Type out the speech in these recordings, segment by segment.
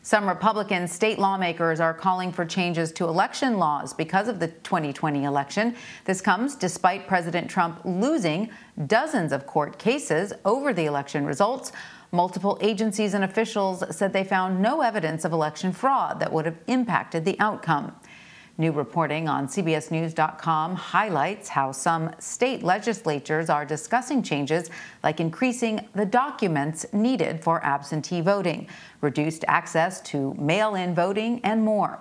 Some Republican state lawmakers are calling for changes to election laws because of the 2020 election. This comes despite President Trump losing dozens of court cases over the election results. Multiple agencies and officials said they found no evidence of election fraud that would have impacted the outcome. New reporting on CBSNews.com highlights how some state legislatures are discussing changes like increasing the documents needed for absentee voting, reduced access to mail-in voting, and more.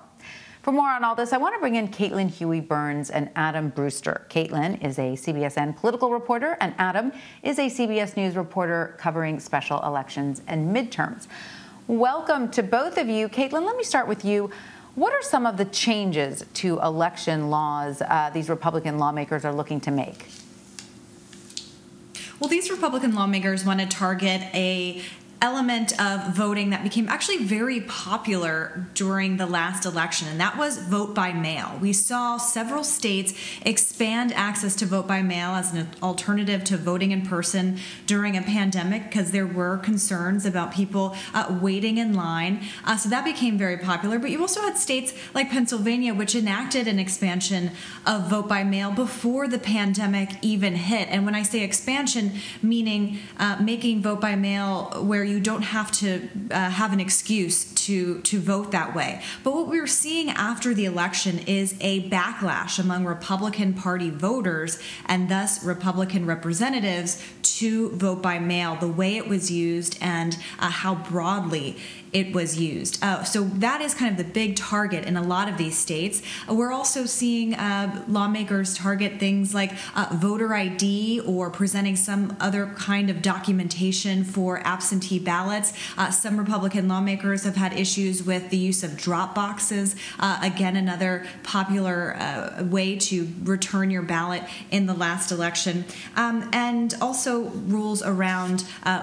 For more on all this, I want to bring in Caitlin Huey-Burns and Adam Brewster. Caitlin is a CBSN political reporter, and Adam is a CBS News reporter covering special elections and midterms. Welcome to both of you. Caitlin, let me start with you. What are some of the changes to election laws these Republican lawmakers are looking to make? Well, these Republican lawmakers want to target an element of voting that became actually very popular during the last election, and that was vote by mail. We saw several states expand access to vote by mail as an alternative to voting in person during a pandemic because there were concerns about people waiting in line. So that became very popular. But you also had states like Pennsylvania, which enacted an expansion of vote by mail before the pandemic even hit. And when I say expansion, meaning making vote by mail where you don't have to have an excuse to vote that way. But what we're seeing after the election is a backlash among Republican Party voters and thus Republican representatives to vote by mail, the way it was used and how broadly it was used. So that is kind of the big target in a lot of these states. We're also seeing lawmakers target things like voter ID or presenting some other kind of documentation for absentee ballots. Some Republican lawmakers have had issues with the use of drop boxes. Again, another popular way to return your ballot in the last election. And also rules around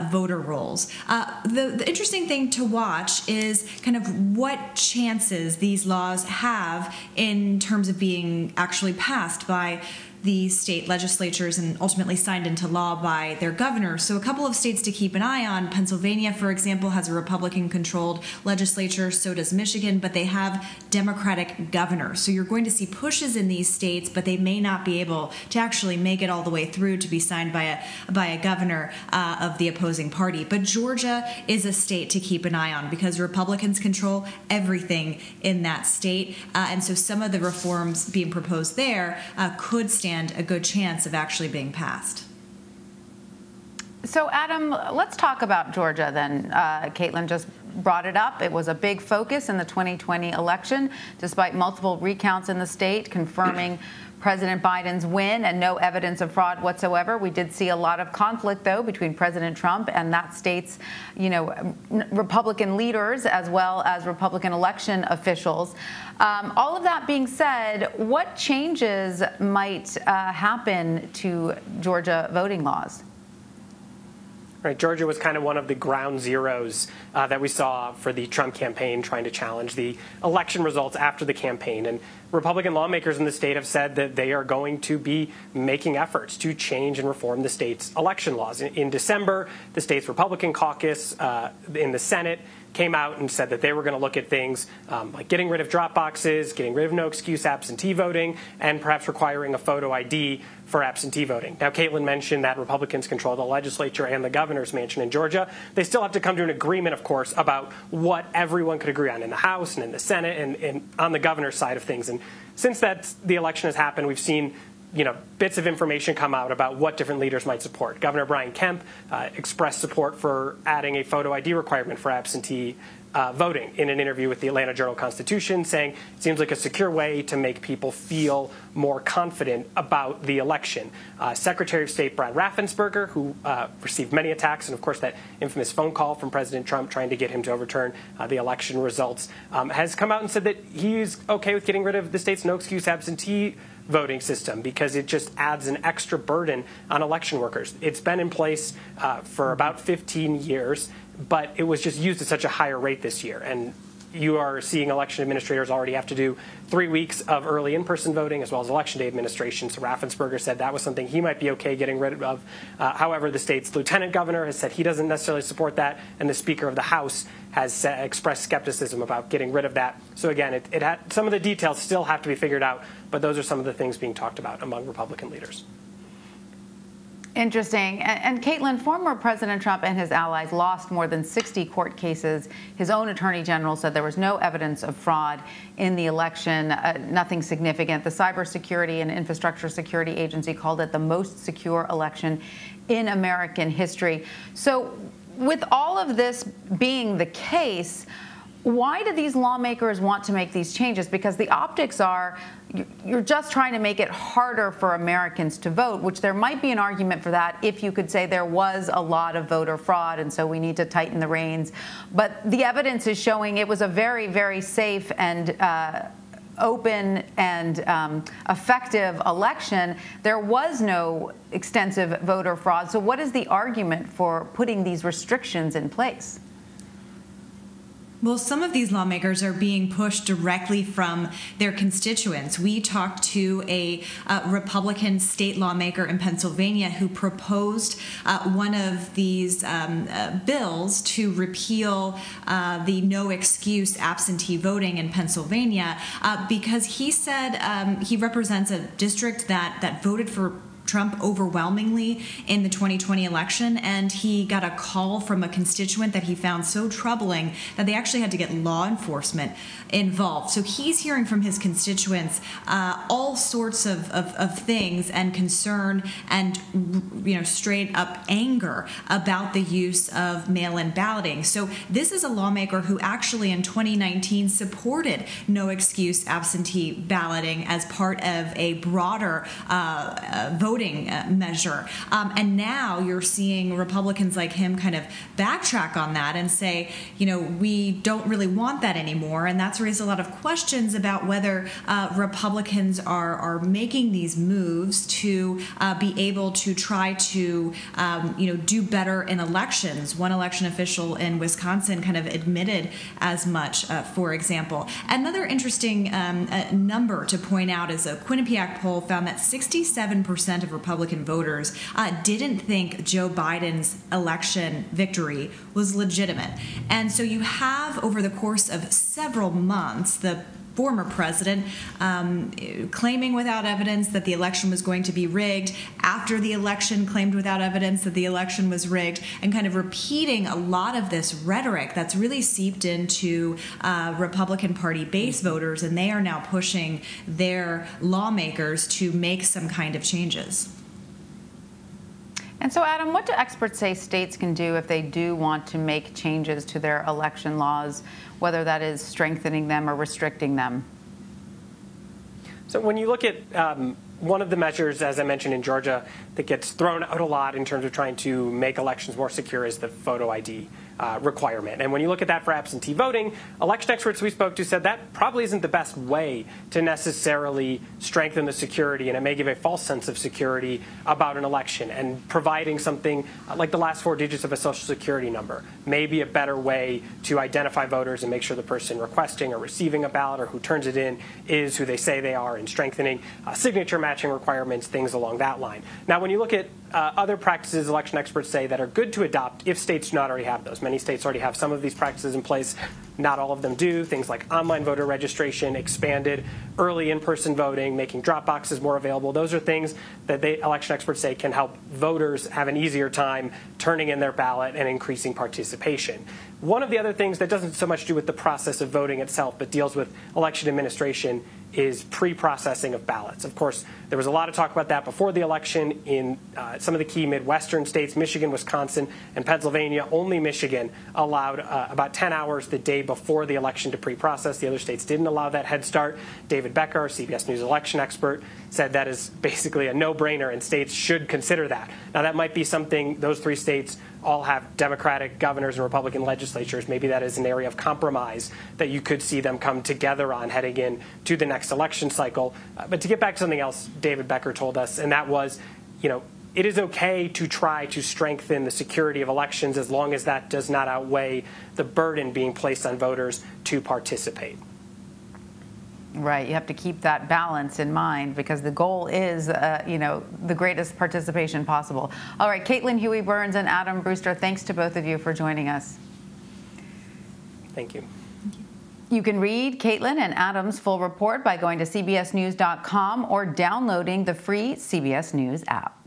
voter rolls. The interesting thing to watch is kind of what chances these laws have in terms of being actually passed by the state legislatures and ultimately signed into law by their governors. So a couple of states to keep an eye on. Pennsylvania, for example, has a Republican-controlled legislature. So does Michigan, but they have Democratic governors. So you're going to see pushes in these states, but they may not be able to actually make it all the way through to be signed by a governor of the opposing party. But Georgia is a state to keep an eye on because Republicans control everything in that state. And so some of the reforms being proposed there could stand a good chance of actually being passed. So, Adam, let's talk about Georgia then. Caitlin just brought it up. It was a big focus in the 2020 election, despite multiple recounts in the state confirming President Biden's win and no evidence of fraud whatsoever. We did see a lot of conflict, though, between President Trump and that state's, Republican leaders as well as Republican election officials. All of that being said, what changes might happen to Georgia voting laws? Right, Georgia was kind of one of the ground zeros that we saw for the Trump campaign trying to challenge the election results after the campaign. And Republican lawmakers in the state have said that they are going to be making efforts to change and reform the state's election laws. In December, the state's Republican caucus in the Senate came out and said that they were going to look at things like getting rid of drop boxes, getting rid of no excuse absentee voting, and perhaps requiring a photo ID for absentee voting. Now, Caitlin mentioned that Republicans control the legislature and the governor's mansion in Georgia. They still have to come to an agreement, of course, about what everyone could agree on in the House and in the Senate and on the governor's side of things. And since the election has happened, we've seen bits of information come out about what different leaders might support. Governor Brian Kemp expressed support for adding a photo ID requirement for absentee voting in an interview with the Atlanta Journal-Constitution, saying it seems like a secure way to make people feel more confident about the election. Secretary of State Brad Raffensperger, who received many attacks, and of course that infamous phone call from President Trump trying to get him to overturn the election results, has come out and said that he's okay with getting rid of the state's no-excuse absentee voting system because it just adds an extra burden on election workers. It's been in place for about 15 years, but it was just used at such a higher rate this year. And you are seeing election administrators already have to do 3 weeks of early in-person voting as well as election day administration. So Raffensperger said that was something he might be okay getting rid of. However, the state's lieutenant governor has said he doesn't necessarily support that, and the Speaker of the House has expressed skepticism about getting rid of that. So again, some of the details still have to be figured out, but those are some of the things being talked about among Republican leaders. Interesting. And Caitlin, former President Trump and his allies lost more than 60 court cases. His own attorney general said there was no evidence of fraud in the election, nothing significant. The Cybersecurity and Infrastructure Security Agency called it the most secure election in American history. So with all of this being the case, why do these lawmakers want to make these changes? Because the optics are you're just trying to make it harder for Americans to vote, which there might be an argument for that if you could say there was a lot of voter fraud and so we need to tighten the reins. But the evidence is showing it was a very, very safe and open and effective election. There was no extensive voter fraud. So what is the argument for putting these restrictions in place? Well, some of these lawmakers are being pushed directly from their constituents. We talked to a Republican state lawmaker in Pennsylvania who proposed one of these bills to repeal the no excuse absentee voting in Pennsylvania because he said he represents a district that voted for Trump overwhelmingly in the 2020 election, and he got a call from a constituent that he found so troubling that they actually had to get law enforcement involved. So he's hearing from his constituents all sorts of things and concern and straight up anger about the use of mail-in balloting. So this is a lawmaker who actually in 2019 supported no excuse absentee balloting as part of a broader voting measure. And now you're seeing Republicans like him kind of backtrack on that and say, we don't really want that anymore. And that's raised a lot of questions about whether Republicans are making these moves to be able to try to, do better in elections. One election official in Wisconsin kind of admitted as much, for example. Another interesting number to point out is a Quinnipiac poll found that 67% of Republican voters didn't think Joe Biden's election victory was legitimate. And so you have, over the course of several months, the former president claiming without evidence that the election was going to be rigged, after the election claimed without evidence that the election was rigged, and kind of repeating a lot of this rhetoric that's really seeped into Republican Party base voters, and they are now pushing their lawmakers to make some kind of changes. And so, Adam, what do experts say states can do if they do want to make changes to their election laws, whether that is strengthening them or restricting them? So when you look at one of the measures, as I mentioned in Georgia, that gets thrown out a lot in terms of trying to make elections more secure is the photo ID requirement. And when you look at that for absentee voting, election experts we spoke to said that probably isn't the best way to necessarily strengthen the security, and it may give a false sense of security about an election. And providing something like the last 4 digits of a Social Security number may be a better way to identify voters and make sure the person requesting or receiving a ballot or who turns it in is who they say they are, and strengthening signature matching requirements, things along that line. Now, when you look at other practices, election experts say that are good to adopt if states do not already have those. Many states already have some of these practices in place. Not all of them do. Things like online voter registration, expanded early in-person voting, making drop boxes more available. Those are things that election experts say can help voters have an easier time turning in their ballot and increasing participation. One of the other things that doesn't so much do with the process of voting itself, but deals with election administration, is pre-processing of ballots. Of course, there was a lot of talk about that before the election in some of the key Midwestern states, Michigan, Wisconsin, and Pennsylvania. Only Michigan allowed about 10 hours the day before the election to pre-process. The other states didn't allow that head start. David Becker, our CBS News election expert, said that is basically a no-brainer, and states should consider that. Now, that might be something those 3 states all have Democratic governors and Republican legislatures. Maybe that is an area of compromise that you could see them come together on heading in to the next election cycle. But to get back to something else David Becker told us, and that was, it is okay to try to strengthen the security of elections as long as that does not outweigh the burden being placed on voters to participate. Right. You have to keep that balance in mind because the goal is, the greatest participation possible. All right. Caitlin Huey-Burns and Adam Brewster, thanks to both of you for joining us. Thank you. You can read Caitlin and Adam's full report by going to cbsnews.com or downloading the free CBS News app.